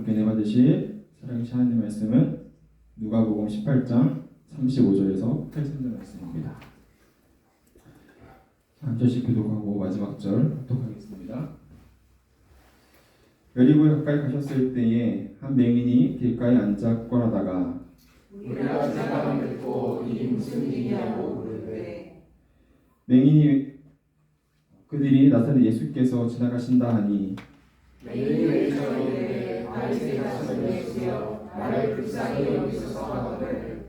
함께 내받으실 살아계신 하나님 말씀은 누가복음 18장 35절에서 8절 말씀입니다. 한 절씩 교독하고 마지막 절 합독하겠습니다. 여리고에 가까이 가셨을 때에 한 맹인이 길가에 앉아 꼴하다가 우리가 생각을 듣고 이 무슨 일이냐고 물으되 맹인이 그들이 나타낸 예수께서 지나가신다 하니 맹인이 외쳐이르되 바리새인아 예수여 나를 불쌍히 여기소서 하거늘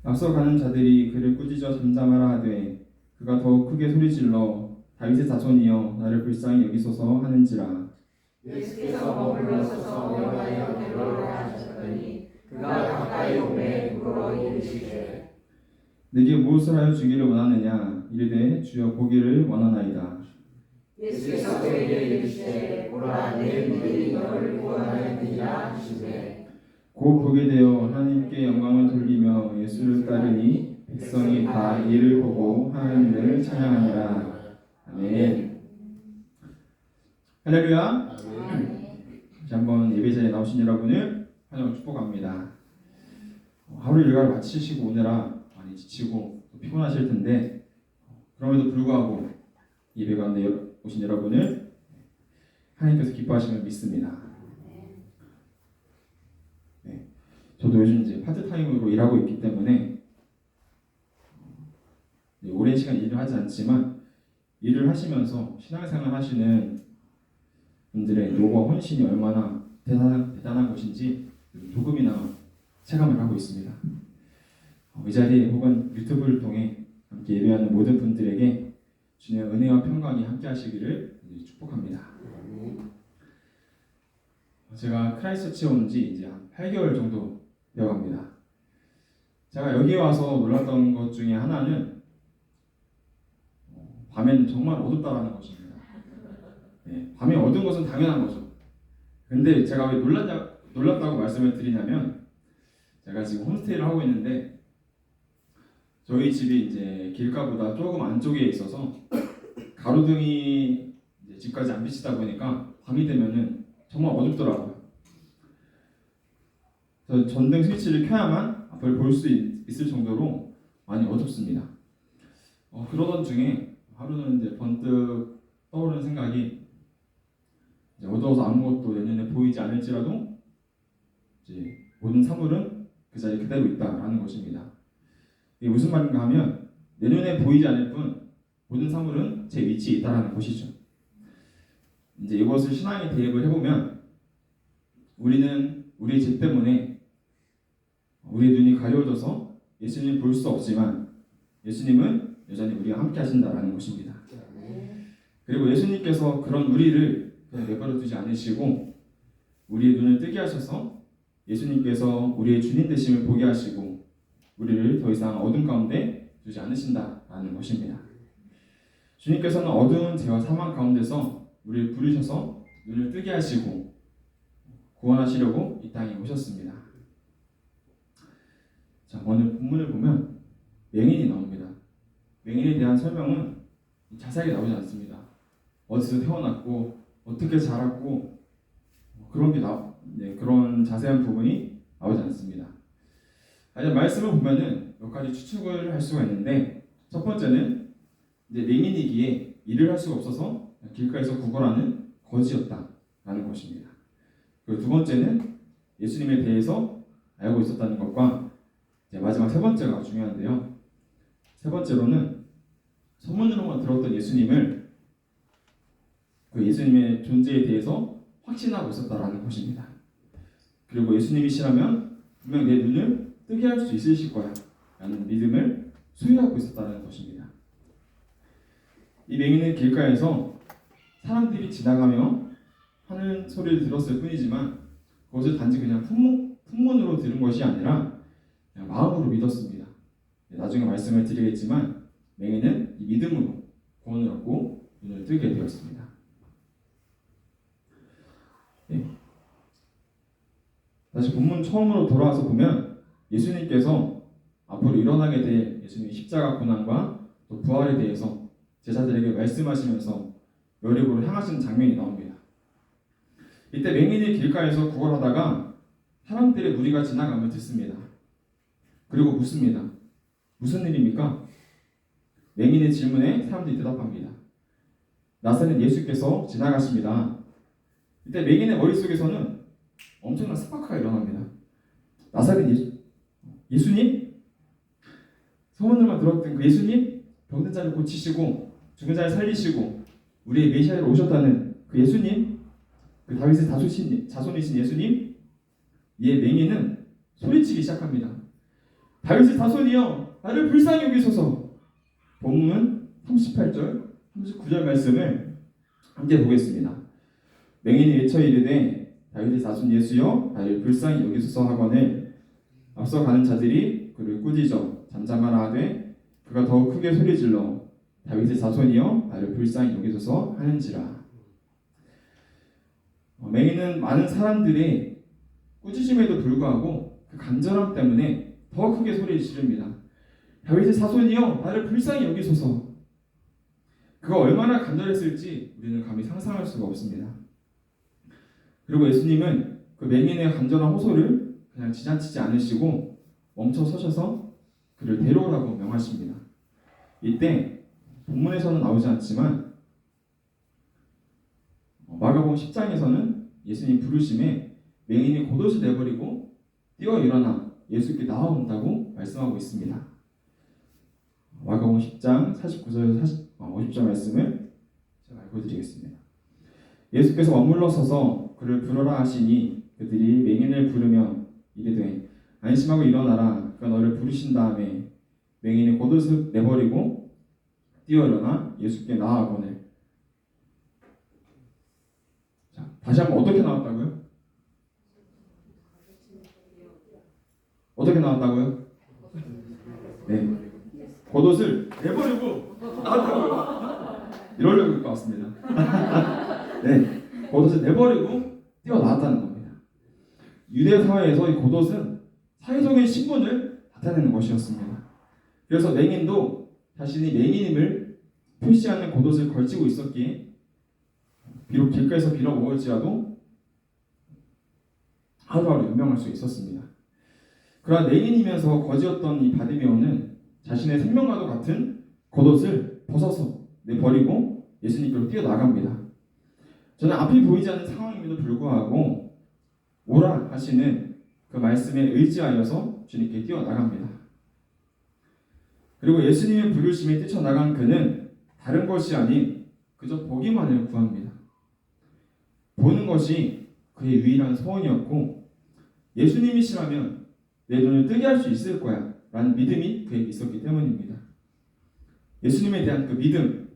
앞서 가는 자들이 그를 꾸짖어 잠잠하라 하되 그가 더욱 크게 소리질러 다윗의 자손이여 나를 불쌍히 여기소서 하는지라. 예수께서 머물러서서 명하여 데려오라 하셨더니 그가 가까이 오매 물어 이르시되 내게 무엇을 하여 주기를 원하느냐 이르되 주여 보기를 원하나이다. 예수께서 그에게 이르시되 보라 내 믿음이 너를 구원하였느니라 하시매 곧 보게 되어 하나님께 영광을 돌리며 예수를 따르니 백성이 다 이를 보고 하나님을 찬양하니라. 아멘. 할렐루야. 다시 한번 예배자리에 나오신 여러분을 환영을 축복합니다. 하루 일과를 마치시고 오느라 많이 지치고 피곤하실 텐데 그럼에도 불구하고 예배 가운데 오신 여러분을 하나님께서 기뻐하심을 믿습니다. 네, 저도 요즘 이제 파트타임으로 일하고 있기 때문에 오랜 시간 일을 하지 않지만 일을 하시면서 신앙생활 하시는 분들의 노고와 헌신이 얼마나 대단한 것인지 조금이나 체감을 하고 있습니다. 이 자리에 혹은 유튜브를 통해 함께 예배하는 모든 분들에게 주님의 은혜와 평강이 함께 하시기를 축복합니다. 제가 크라이스트처치에 온 지 이제 한 8개월 정도 되어갑니다. 제가 여기 와서 놀랐던 것 중에 하나는 밤에는 정말 어둡다라는 것입니다. 네, 밤이 어두운 것은 당연한 거죠. 근데 제가 왜 놀랐다고 말씀을 드리냐면 제가 지금 홈스테이를 하고 있는데 저희 집이 이제 길가보다 조금 안쪽에 있어서 가로등이 이제 집까지 안 비치다 보니까 밤이 되면은 정말 어둡더라고요. 그래서 전등 스위치를 켜야만 앞을 볼 수 있을 정도로 많이 어둡습니다. 그러던 중에 하루는 이제 번뜩 떠오르는 생각이 이제 어두워서 아무것도 내 눈에 보이지 않을지라도 이제 모든 사물은 그 자리에 그대로 있다라는 것입니다. 이게 무슨 말인가 하면 내 눈에 보이지 않을 뿐 모든 사물은 제 위치에 있다라는 것이죠. 이제 이것을 신앙에 대입을 해보면 우리는 우리의 죄 때문에 우리의 눈이 가려워져서 예수님을 볼 수 없지만 예수님은 여전히 우리와 함께 하신다라는 것입니다. 그리고 예수님께서 그런 우리를 그냥 내버려 두지 않으시고 우리의 눈을 뜨게 하셔서 예수님께서 우리의 주님 되심을 보게 하시고 우리를 더 이상 어둠 가운데 두지 않으신다라는 것입니다. 주님께서는 어두운 죄와 사망 가운데서 우리를 부르셔서 눈을 뜨게 하시고 구원하시려고 이 땅에 오셨습니다. 자, 오늘 본문을 보면 맹인이 나옵니다. 맹인에 대한 설명은 자세하게 나오지 않습니다. 어디서 태어났고 어떻게 자랐고 그런 자세한 부분이 나오지 않습니다. 말씀을 보면은 몇 가지 추측을 할 수가 있는데 첫 번째는 이제 맹인이기에 일을 할 수가 없어서 길가에서 구걸하는 거지였다라는 것입니다. 그리고 두 번째는 예수님에 대해서 알고 있었다는 것과 이제 마지막 세 번째가 중요한데요. 세 번째로는 소문으로만 들었던 예수님을 그 예수님의 존재에 대해서 확신하고 있었다라는 것입니다. 그리고 예수님이시라면 분명 내 눈을 뜨게 할 수 있으실 거야 라는 믿음을 소유하고 있었다는 것입니다. 이 맹인은 길가에서 사람들이 지나가며 하는 소리를 들었을 뿐이지만 그것을 단지 그냥 풍문으로 들은 것이 아니라 그냥 마음으로 믿었습니다. 나중에 말씀을 드리겠지만 맹인은 이 믿음으로 구원을 얻고 눈을 뜨게 되었습니다. 네. 다시 본문 처음으로 돌아와서 보면 예수님께서 앞으로 일어나게 될 예수님의 십자가 고난과 또 부활에 대해서 제자들에게 말씀하시면서 여리고로 향하시는 장면이 나옵니다. 이때 맹인이 길가에서 구걸하다가 사람들의 무리가 지나가며 듣습니다. 그리고 묻습니다. 무슨 일입니까? 맹인의 질문에 사람들이 대답합니다. 나사렛 예수께서 지나가십니다. 이때 맹인의 머릿속에서는 엄청난 스파크가 일어납니다. 나사렛 예수님? 소문들만 들었던 그 예수님? 병든 자를 고치시고 죽은 자를 살리시고 우리의 메시아로 오셨다는 그 예수님? 그 다윗의 자손이신 예수님? 이에 맹인은 소리치기 시작합니다. 다윗의 자손이여 나를 불쌍히 여기소서. 본문 38절 39절 말씀을 함께 보겠습니다. 맹인이 외쳐 이르되 다윗의 자손 예수여 나를 불쌍히 여기소서 하거늘 앞서 가는 자들이 그를 꾸짖어 잠잠하라 하되 그가 더욱 크게 소리질러 다윗의 자손이여 나를 불쌍히 여기소서 하는지라. 맹인은 많은 사람들의 꾸짖음에도 불구하고 그 간절함 때문에 더 크게 소리를 지릅니다. 다윗의 자손이여 나를 불쌍히 여기소서. 그가 얼마나 간절했을지 우리는 감히 상상할 수가 없습니다. 그리고 예수님은 그 맹인의 간절한 호소를 그냥 지나치지 않으시고 멈춰 서셔서 그를 데려오라고 명하십니다. 이때 본문에서는 나오지 않지만 마가복음 10장에서는 예수님 부르심에 맹인이 겉옷을 내버리고 뛰어 일어나 예수께 나아온다고 말씀하고 있습니다. 마가복음 10장 49절에서 50절 말씀을 제가 읽어드리겠습니다. 예수께서 머물러 서서 그를 부르라 하시니 그들이 맹인을 부르며 이르되 안심하고 일어나라 그가 너를 부르신 다음에 맹인이 겉옷을 내버리고 뛰어 일어나 예수께 나아가거늘. 자, 다시 한번 어떻게 나왔다고요? 어떻게 나왔다고요? 네, 겉옷을 내버리고 나왔다고요. 이러려고 할 것 같습니다. 네, 겉옷을 내버리고 뛰어 나왔다는 겁니다. 유대 사회에서 이 겉옷은 사회적인 신분을 나타내는 것이었습니다. 그래서 맹인도 자신이 맹인임을 표시하는 겉옷을 걸치고 있었기에 비록 길가에서 빌어먹을지라도 하루하루 연명할 수 있었습니다. 그러나 맹인이면서 거지였던 이 바디메오는 자신의 생명과도 같은 겉옷을 벗어서 내버리고 예수님께로 뛰어나갑니다. 저는 앞이 보이지 않는 상황임에도 불구하고 오라 하시는 그 말씀에 의지하여서 주님께 뛰어나갑니다. 그리고 예수님의 부르심에 뛰쳐나간 그는 다른 것이 아닌 그저 보기만을 구합니다. 보는 것이 그의 유일한 소원이었고 예수님이시라면 내 눈을 뜨게 할 수 있을 거야 라는 믿음이 그에게 있었기 때문입니다. 예수님에 대한 그 믿음,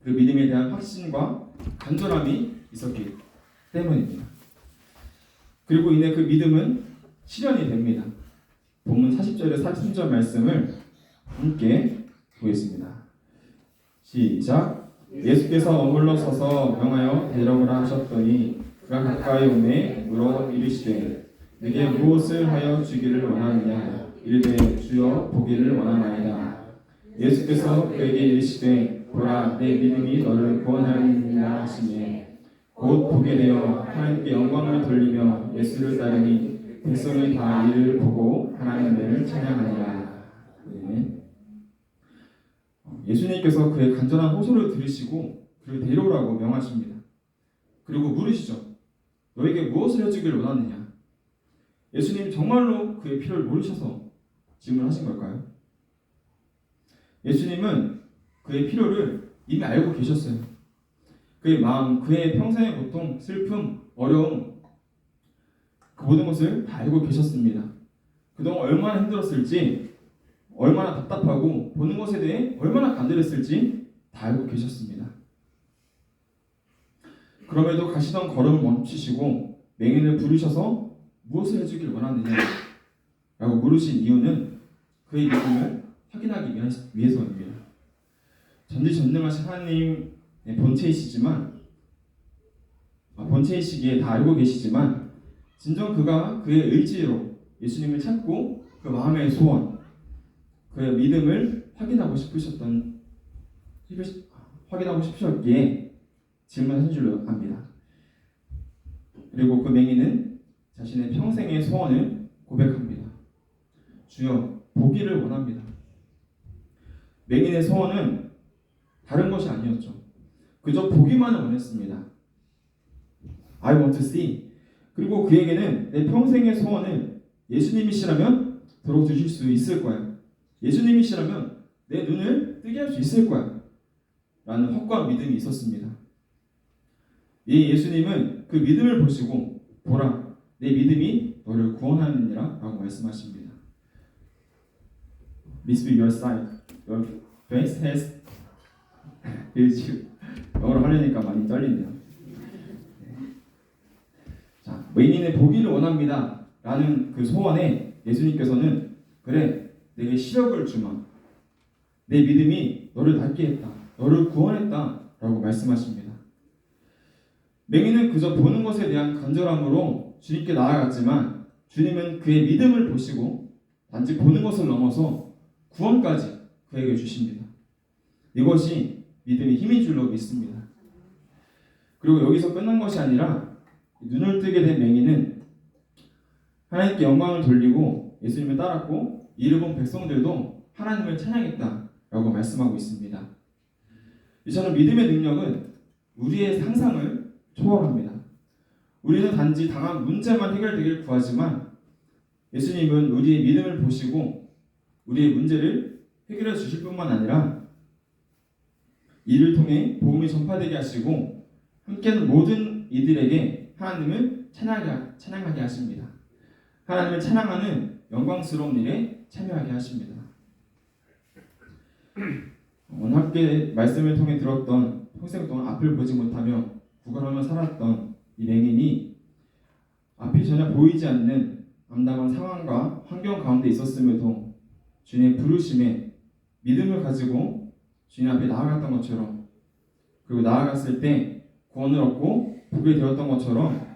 그 믿음에 대한 확신과 간절함이 있었기 때문입니다. 그리고 이내 그 믿음은 실현이 됩니다. 본문 40절에 43절 말씀을 함께 보겠습니다. 시작. 예수께서 머물러 서서 명하여 데려오라 하셨더니 그가 가까이 오매 물어 이르시되 내게 무엇을 하여 주기를 원하느냐 이르되 주여 보기를 원하나이다. 예수께서 그에게 이르시되 보라 내 믿음이 너를 구원하느니라 하시매 곧 보게 되어 하나님께 영광을 돌리며 예수를 따르니 백성이 다 이를 보고 하나님을 찬양하니라. 네. 예수님께서 그의 간절한 호소를 들으시고 그를 데려오라고 명하십니다. 그리고 물으시죠. 너에게 무엇을 해주기를 원하느냐? 예수님이 정말로 그의 필요를 모르셔서 질문하신 걸까요? 예수님은 그의 필요를 이미 알고 계셨어요. 그의 마음, 그의 평생의 고통, 슬픔, 어려움 그 모든 것을 다 알고 계셨습니다. 그동안 얼마나 힘들었을지, 얼마나 답답하고 보는 것에 대해 얼마나 간절했을지 다 알고 계셨습니다. 그럼에도 가시던 걸음을 멈추시고 맹인을 부르셔서 무엇을 해주길 원하느냐 라고 물으신 이유는 그의 믿음을 확인하기 위해서입니다. 전지전능하신 하나님의 본체이시지만 본체이시기에 다 알고 계시지만 진정 그가 그의 의지로 예수님을 찾고 그 마음의 소원, 그의 믿음을 확인하고 싶으셨기에 질문하신 줄로 압니다. 그리고 그 맹인은 자신의 평생의 소원을 고백합니다. 주여, 보기를 원합니다. 맹인의 소원은 다른 것이 아니었죠. 그저 보기만을 원했습니다. I want to see. 그리고 그에게는 내 평생의 소원을 예수님이시라면 들어주실 수 있을 거야. 예수님이시라면 내 눈을 뜨게 할 수 있을 거야. 라는 확고한 믿음이 있었습니다. 이 예수님은 그 믿음을 보시고 보라, 내 믿음이 너를 구원하느니라 라고 말씀하십니다. This be your sight. Your face has healed you. 영어로 하려니까 많이 떨리네요. 자, 맹인의 보기를 원합니다 라는 그 소원에 예수님께서는 그래, 내게 시력을 주마. 내 믿음이 너를 낫게 했다. 너를 구원했다 라고 말씀하십니다. 맹인은 그저 보는 것에 대한 간절함으로 주님께 나아갔지만 주님은 그의 믿음을 보시고 단지 보는 것을 넘어서 구원까지 그에게 주십니다. 이것이 믿음의 힘인 줄로 믿습니다. 그리고 여기서 끝난 것이 아니라 눈을 뜨게 된 맹인은 하나님께 영광을 돌리고 예수님을 따랐고 이를 본 백성들도 하나님을 찬양했다라고 말씀하고 있습니다. 저는 믿음의 능력은 우리의 상상을 초월합니다. 우리는 단지 당한 문제만 해결되길 구하지만 예수님은 우리의 믿음을 보시고 우리의 문제를 해결해 주실 뿐만 아니라 이를 통해 복음이 전파되게 하시고 함께하는 모든 이들에게 하나님을 찬양하게 하십니다. 하나님을 찬양하는 영광스러운 일에 참여하게 하십니다. 오늘 함께 말씀을 통해 들었던 평생 동안 앞을 보지 못하며 구걸하며 살았던 이 맹인이 앞이 전혀 보이지 않는 암담한 상황과 환경 가운데 있었음에도 주님의 부르심에 믿음을 가지고 주님 앞에 나아갔던 것처럼 그리고 나아갔을 때 구원을 얻고 보게 되었던 것처럼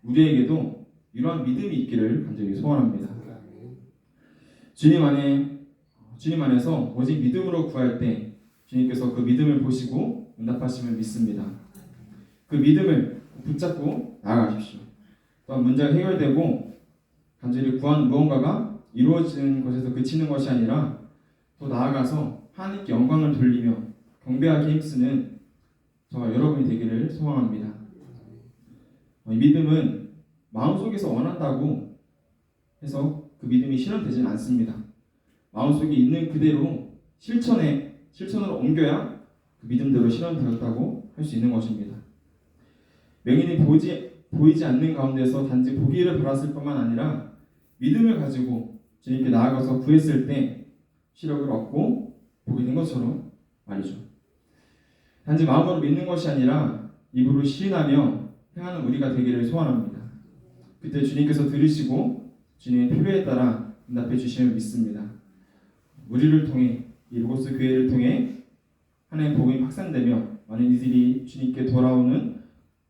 우리에게도 이러한 믿음이 있기를 간절히 소원합니다. 주님 안에서 오직 믿음으로 구할 때 주님께서 그 믿음을 보시고 응답하심을 믿습니다. 그 믿음을 붙잡고 나아가십시오. 또한 문제가 해결되고 간절히 구한 무언가가 이루어지는 것에서 그치는 것이 아니라 또 나아가서 하나님께 영광을 돌리며 경배하기 힘쓰는 저와 여러분이 되기를 소망합니다. 이 믿음은 마음속에서 원한다고 해서 그 믿음이 실현되지는 않습니다. 마음속에 있는 그대로 실천으로 옮겨야 그 믿음대로 실현되었다고 할 수 있는 것입니다. 맹인이 보이지 않는 가운데서 단지 보기를 바랐을 뿐만 아니라 믿음을 가지고 주님께 나아가서 구했을 때 시력을 얻고 보게 된 것처럼 말이죠. 단지 마음으로 믿는 것이 아니라 입으로 시인하며 행하는 우리가 되기를 소원합니다. 그때 주님께서 들으시고 주님의 필요에 따라 응답해 주심을 믿습니다. 우리를 통해 이 로고스 교회를 통해 하나님의 복음이 확산되며 많은 이들이 주님께 돌아오는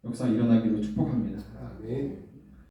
역사가 일어나기를 축복합니다. 아멘.